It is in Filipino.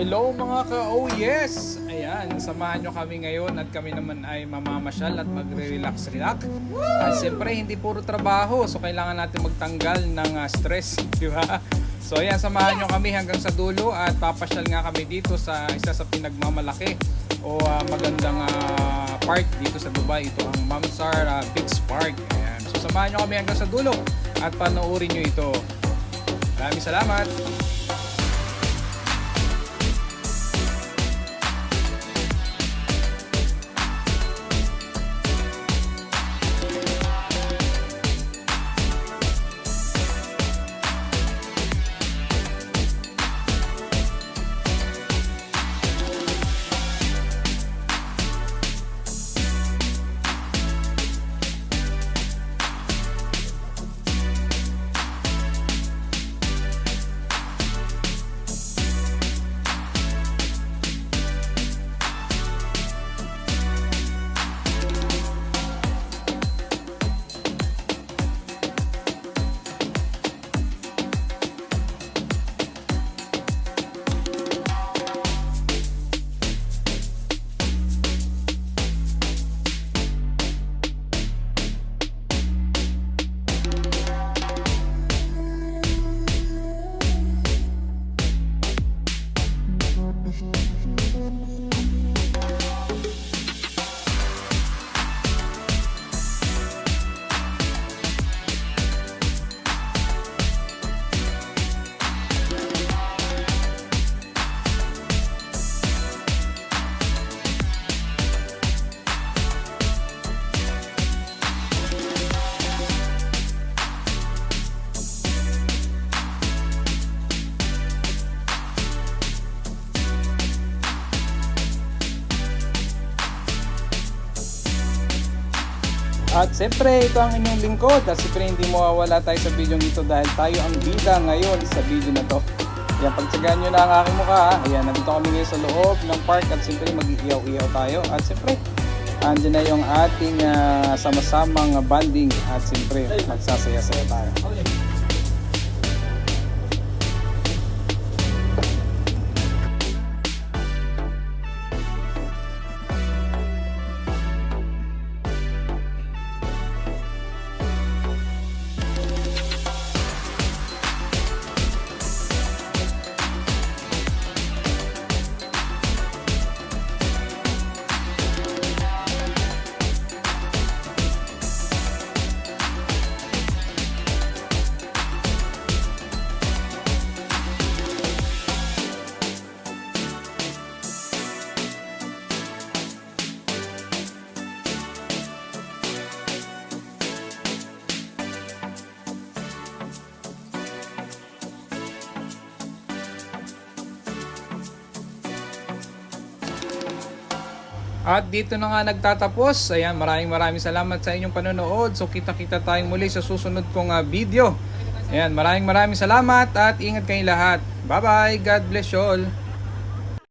Hello mga ka-oh yes! Ayan, samahan nyo kami ngayon at kami naman ay mamamasyal at magre-relax-relax. At siyempre, hindi puro trabaho, so kailangan natin magtanggal ng stress, di ba? So ayan, samahan nyo kami hanggang sa dulo at papasyal nga kami dito sa isa sa pinagmamalaki o magandang park dito sa Dubai. Ito ang Mamsar Beach Park. Ayan, so samahan nyo kami hanggang sa dulo at panoorin nyo ito. Maraming salamat! At siyempre, ito ang inyong lingkod at siyempre hindi mawawala tayo sa video ito dahil tayo ang bida ngayon sa video na to. Ayan, pagtsagaan nyo na ang aking mukha ha. Ayan, nandito kami ngayon sa loob ng park at siyempre mag-iiyaw-iyaw tayo. At siyempre, andyan na yung ating sama-samang banding at siyempre magsasaya-saya tayo. At dito na nga nagtatapos. Ayan, maraming salamat sa inyong panonood. So kita-kita tayong muli sa susunod kong video. Ayan, maraming salamat at ingat kayong lahat. Bye bye, God bless you all.